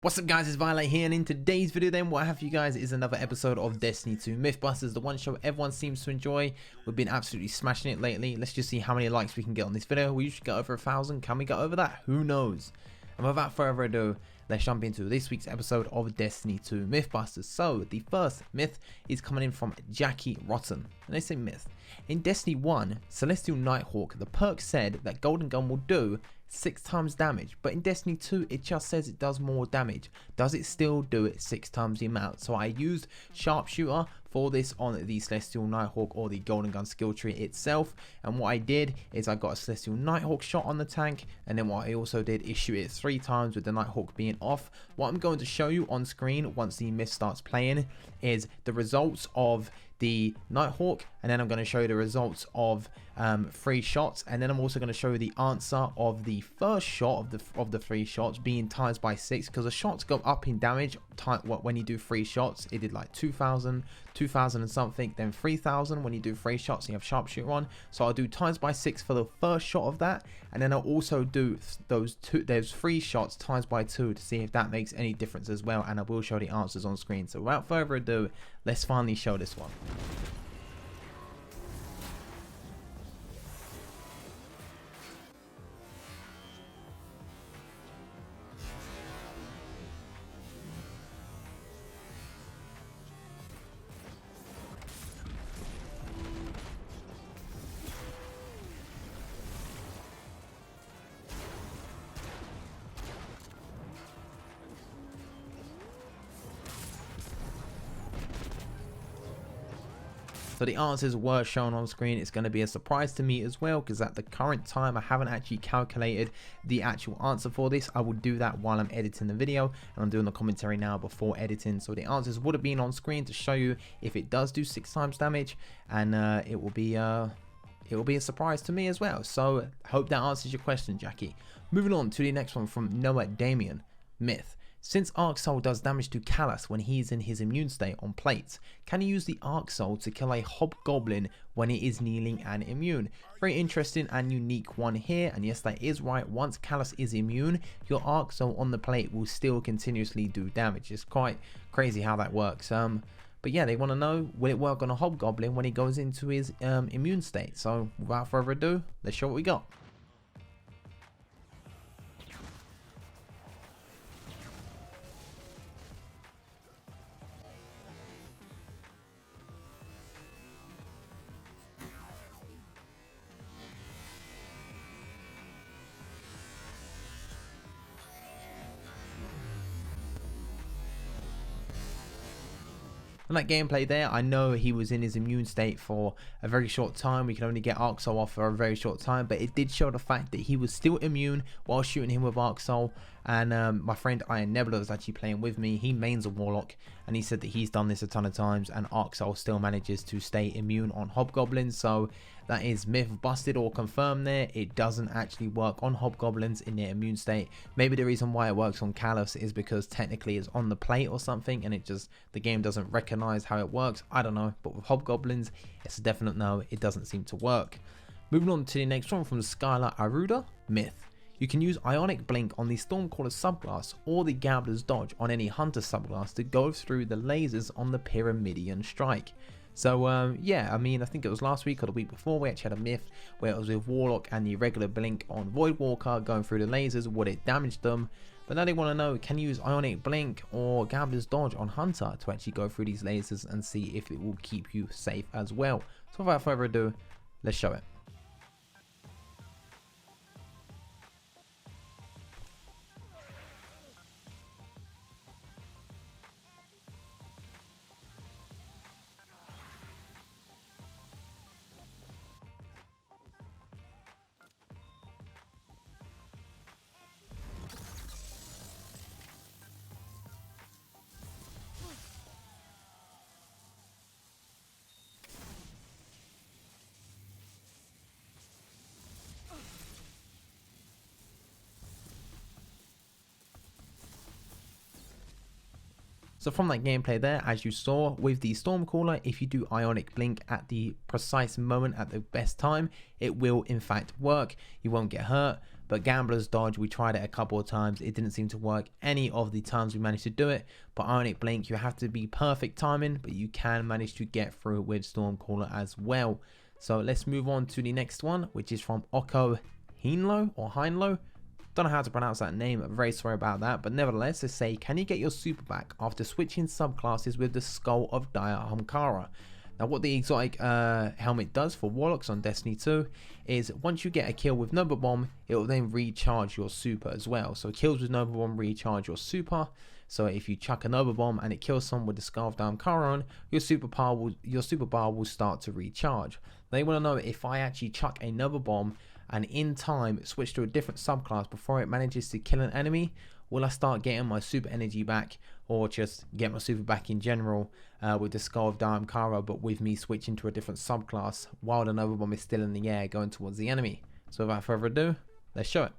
What's up guys, it's Violet here, and in today's video then what I have for you guys is another episode of Destiny 2 Mythbusters, the one show everyone seems to enjoy. We've been absolutely smashing it lately. Let's just see how many likes we can get on this video. We usually get over 1,000. Can we get over that? Who knows? And without further ado, let's jump into this week's episode of Destiny 2 Mythbusters. So the first myth is coming in from Jackie Rotten, and they say myth. In Destiny 1, Celestial Nighthawk, the perk said that Golden Gun will do 6 times damage, but in Destiny 2 it just says it does more damage. Does it still do it 6 times the amount? So I used Sharpshooter for this on the Celestial Nighthawk or the Golden Gun skill tree itself, and what I did is I got a Celestial Nighthawk shot on the tank, and then what I also did is shoot it 3 times with the Nighthawk being off. What I'm going to show you on screen once the myth starts playing is the results of the Nighthawk, and then I'm going to show you the results of 3 shots, and then I'm also going to show you the answer of the first shot of the 3 shots being times by 6, because the shots go up in damage when you do 3 shots. It did like 2,000 and something, then 3,000 when you do 3 shots and you have Sharpshooter on. So I'll do times by 6 for the first shot of that, and then I'll also do those 3 shots times by 2 to see if that makes any difference as well, and I will show the answers on screen. So without further ado, let's finally show this one. So the answers were shown on screen. It's going to be a surprise to me as well, because at the current time I haven't actually calculated the actual answer for this. I will do that while I'm editing the video, and I'm doing the commentary now before editing. So the answers would have been on screen to show you if it does do 6 times damage, and it will be a surprise to me as well. So hope that answers your question, Jackie. Moving on to the next one from Noah Damien. Myth. Since Arc Soul does damage to Callus when he is in his immune state on plates, can you use the Arc Soul to kill a hobgoblin when it is kneeling and immune? Very interesting and unique one here, and yes, that is right. Once Callus is immune, your Arc Soul on the plate will still continuously do damage. It's quite crazy how that works. But yeah, they want to know, will it work on a hobgoblin when he goes into his immune state? So without further ado, let's show what we got. And that gameplay there, I know he was in his immune state for a very short time. We can only get Arc Soul off for a very short time, but it did show the fact that he was still immune while shooting him with Arc Soul. And my friend Iron Nebula was actually playing with me. He mains a Warlock, and he said that he's done this a ton of times, and Arc Soul still manages to stay immune on hobgoblins. So that is myth busted or confirmed there. It doesn't actually work on hobgoblins in their immune state. Maybe the reason why it works on Callus is because technically it's on the plate or something, and the game doesn't recognize how it works. I don't know, but with hobgoblins, it's a definite no. It doesn't seem to work. Moving on to the next one from Skylar Aruda. Myth. You can use Ionic Blink on the Stormcaller subclass or the Gambler's Dodge on any Hunter subclass to go through the lasers on the Pyramidian Strike. So yeah, I mean, I think it was last week or the week before we actually had a myth where it was with Warlock and the regular Blink on Voidwalker going through the lasers, would it damage them? But now they want to know, can you use Ionic Blink or Gambler's Dodge on Hunter to actually go through these lasers and see if it will keep you safe as well? So without further ado, let's show it. So from that gameplay there, as you saw with the Stormcaller, if you do Ionic Blink at the precise moment at the best time, it will in fact work. You won't get hurt. But Gambler's Dodge, we tried it a couple of times, it didn't seem to work any of the times we managed to do it. But Ionic Blink, you have to be perfect timing, but you can manage to get through with Stormcaller as well. So let's move on to the next one, which is from Oko Heinlo or Heinlo. Don't know how to pronounce that name, I'm very sorry about that, but nevertheless, let's say, can you get your super back after switching subclasses with the Skull of Dire Ahamkara? Now, what the exotic helmet does for Warlocks on Destiny 2 is once you get a kill with Nova Bomb, it will then recharge your super as well. So kills with Nova Bomb recharge your super. So if you chuck a Nova Bomb and it kills someone with the Skull of Dire Ahamkara on, your super bar will start to recharge. They want to know if I actually chuck a Nova Bomb and in time switch to a different subclass before it manages to kill an enemy, will I start getting my super energy back, or just get my super back in general with the Skull of Dire Ahamkara, but with me switching to a different subclass while the Nova Bomb is still in the air going towards the enemy? So without further ado, let's show it.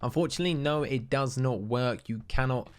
Unfortunately, no, it does not work. You cannot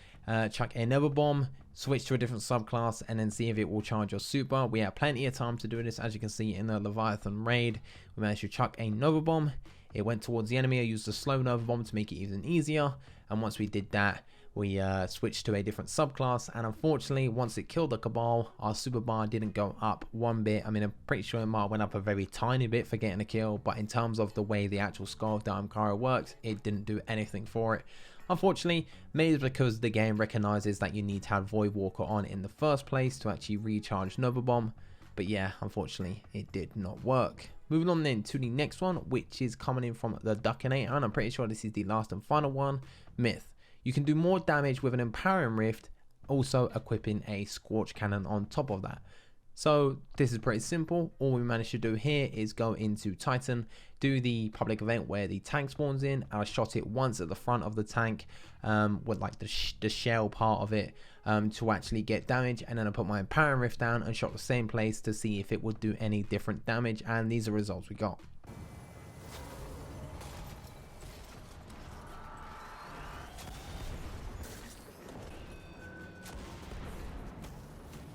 chuck a Nova Bomb, switch to a different subclass, and then see if it will charge your super. We have plenty of time to do this. As you can see in the Leviathan raid, we managed to chuck a Nova Bomb. It went towards the enemy. I used a slow Nova Bomb to make it even easier. And once we did that, we switched to a different subclass, and unfortunately once it killed the Cabal, our super bar didn't go up one bit. I mean, I'm pretty sure it might have went up a very tiny bit for getting a kill, but in terms of the way the actual Skull of Dire Ahamkara works, it didn't do anything for it. Unfortunately, maybe it's because the game recognizes that you need to have Voidwalker on in the first place to actually recharge Nova Bomb. But yeah, unfortunately it did not work. Moving on then to the next one, which is coming in from the Duckinator, and I'm pretty sure this is the last and final one. Myth. You can do more damage with an Empowering Rift, also equipping a Scorch Cannon on top of that. So this is pretty simple. All we managed to do here is go into Titan, do the public event where the tank spawns in. I shot it once at the front of the tank with like the shell part of it to actually get damage, and then I put my Empowering Rift down and shot the same place to see if it would do any different damage, and these are results we got.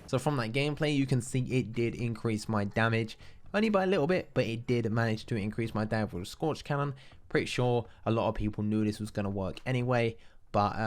So from that gameplay, you can see it did increase my damage, only by a little bit, but it did manage to increase my damage with a Scorch Cannon. Pretty sure a lot of people knew this was going to work anyway, but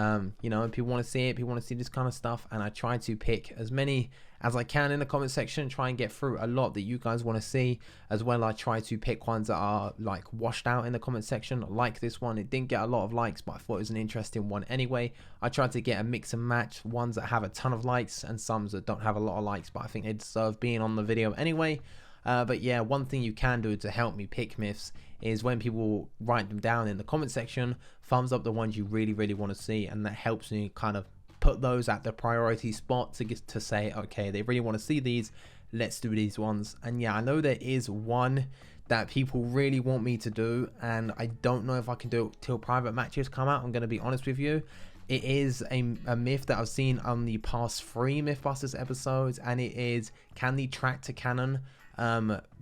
you know, people want to see it, people want to see this kind of stuff, and I try to pick as many as I can in the comment section, try and get through a lot that you guys want to see. As well, I try to pick ones that are like washed out in the comment section, like this one. It didn't get a lot of likes, but I thought it was an interesting one anyway. I tried to get a mix and match, ones that have a ton of likes and some that don't have a lot of likes, but I think they deserve being on the video anyway. But yeah, one thing you can do to help me pick myths is when people write them down in the comment section, thumbs up the ones you really want to see, and that helps me kind of put those at the priority spot to get to say, okay, they really want to see these, let's do these ones. And yeah, I know there is one that people really want me to do, and I don't know if I can do it till private matches come out. I'm going to be honest with you. It is a myth that I've seen on the past 3 Mythbusters episodes, and it is, can the tractor cannon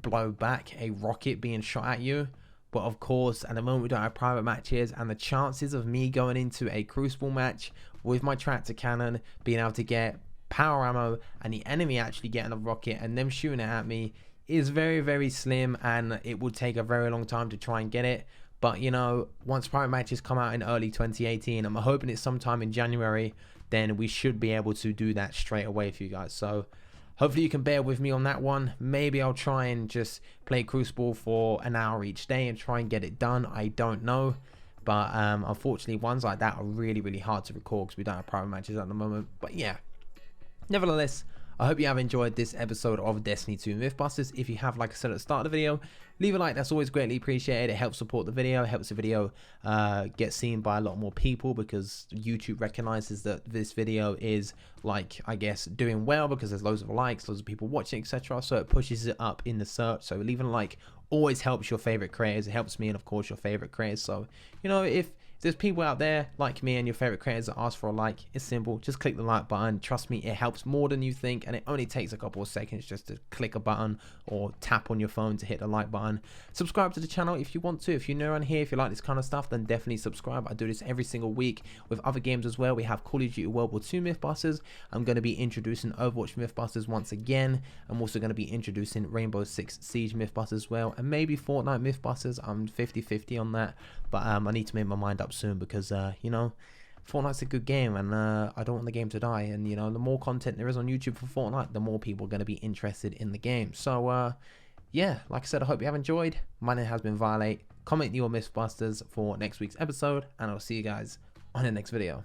blow back a rocket being shot at you? But of course, at the moment we don't have private matches, and the chances of me going into a Crucible match with my tractor cannon, being able to get power ammo, and the enemy actually getting a rocket and them shooting it at me is very slim, and it would take a very long time to try and get it. But you know, once private matches come out in early 2018, I'm hoping it's sometime in January, then we should be able to do that straight away for you guys. So hopefully you can bear with me on that one. Maybe I'll try and just play Crucible for an hour each day and try and get it done. I don't know. But unfortunately, ones like that are really hard to record because we don't have private matches at the moment. But yeah, nevertheless, I hope you have enjoyed this episode of Destiny 2 Mythbusters. If you have, like I said at the start of the video, leave a like. That's always greatly appreciated. It helps support the video. It helps the video get seen by a lot more people, because YouTube recognizes that this video is, like, I guess, doing well because there's loads of likes, loads of people watching, etc. So it pushes it up in the search. So leaving a like always helps your favorite creators. It helps me, and of course your favorite creators. So, you know, if If there's people out there like me and your favorite creators that ask for a like, it's simple. Just click the like button. Trust me, it helps more than you think, and it only takes a couple of seconds just to click a button or tap on your phone to hit the like button. Subscribe to the channel if you want to. If you're new around here, if you like this kind of stuff, then definitely subscribe. I do this every single week with other games as well. We have Call of Duty World War II Mythbusters. I'm going to be introducing Overwatch Mythbusters once again. I'm also going to be introducing Rainbow Six Siege Mythbusters as well, and maybe Fortnite Mythbusters. I'm 50-50 on that, but I need to make my mind up soon because you know, Fortnite's a good game, and I don't want the game to die. And you know, the more content there is on YouTube for Fortnite, the more people are going to be interested in the game. So yeah, like I said, I hope you have enjoyed. My name has been Violate. Comment your Mythbusters for next week's episode, and I'll see you guys on the next video.